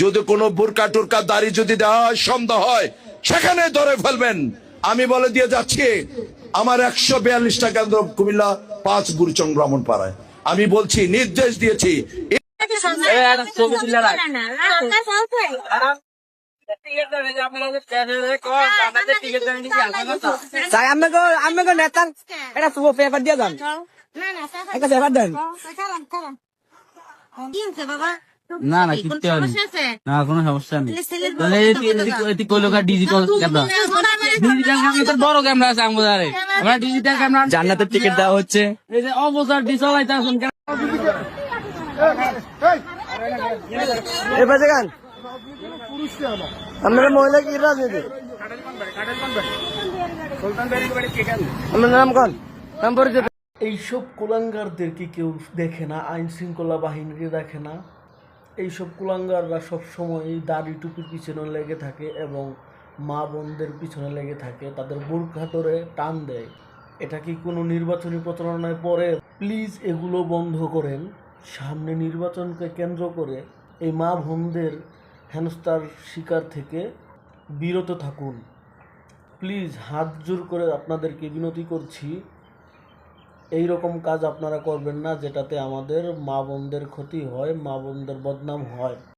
যদি কোনো বোরকা টুরকা দাড়ি যদি দেওয়া হয়, সন্দেহ হয়, সেখানে ধরে ফেলবেন। আমি বলে দিয়ে যাচ্ছি, আমার 142টা কেন্দ্র কুমিল্লা 5 বুড়িচং ব্রাহ্মণপাড়ায়। আমি বলছি, নির্দেশ দিয়েছি। নেতার এটা পেপার দিয়ে যান, একটা পেপার দেন। না না কিনতে হবে না, কোনো সমস্যা নেই। তাহলে ডিজিটাল ক্যামেরা, ডিজিটাল ক্যামেরা বড় ক্যামেরা আছে আমাদের। আমরা ডিজিটাল ক্যামেরা জান্নাতের টিকিট দেওয়া হচ্ছে। এই যে অবসর ডিসলাইতে আসুন আপনারা মহিলা কি রাজনীতি? আপনার নাম কোন? নাম পরিচয়। এইসব কুলাঙ্গারদেরকে কেউ দেখে না, আইন শৃঙ্খলা বাহিনীকে দেখে না। এইসব কুলাঙ্গাররা সবসময় দাড়ি টুপির পিছনে লেগে থাকে এবং মা বোনদের পিছনে লেগে থাকে, তাদের বোরখা ধরে টান দেয়। এটা কি কোনো নির্বাচনী প্রচারণায় পড়ে? প্লিজ এগুলো বন্ধ করেন। সামনে নির্বাচনকে কেন্দ্র করে এই মা বোনদের হেনস্থার শিকার থেকে বিরত থাকুন। প্লিজ হাত জোর করে আপনাদেরকে বিনতি করছি, এই রকম কাজ আপনারা করবেন না যেটাতে আমাদের মা বোনদের ক্ষতি হয়, মা বোনদের বদনাম হয়।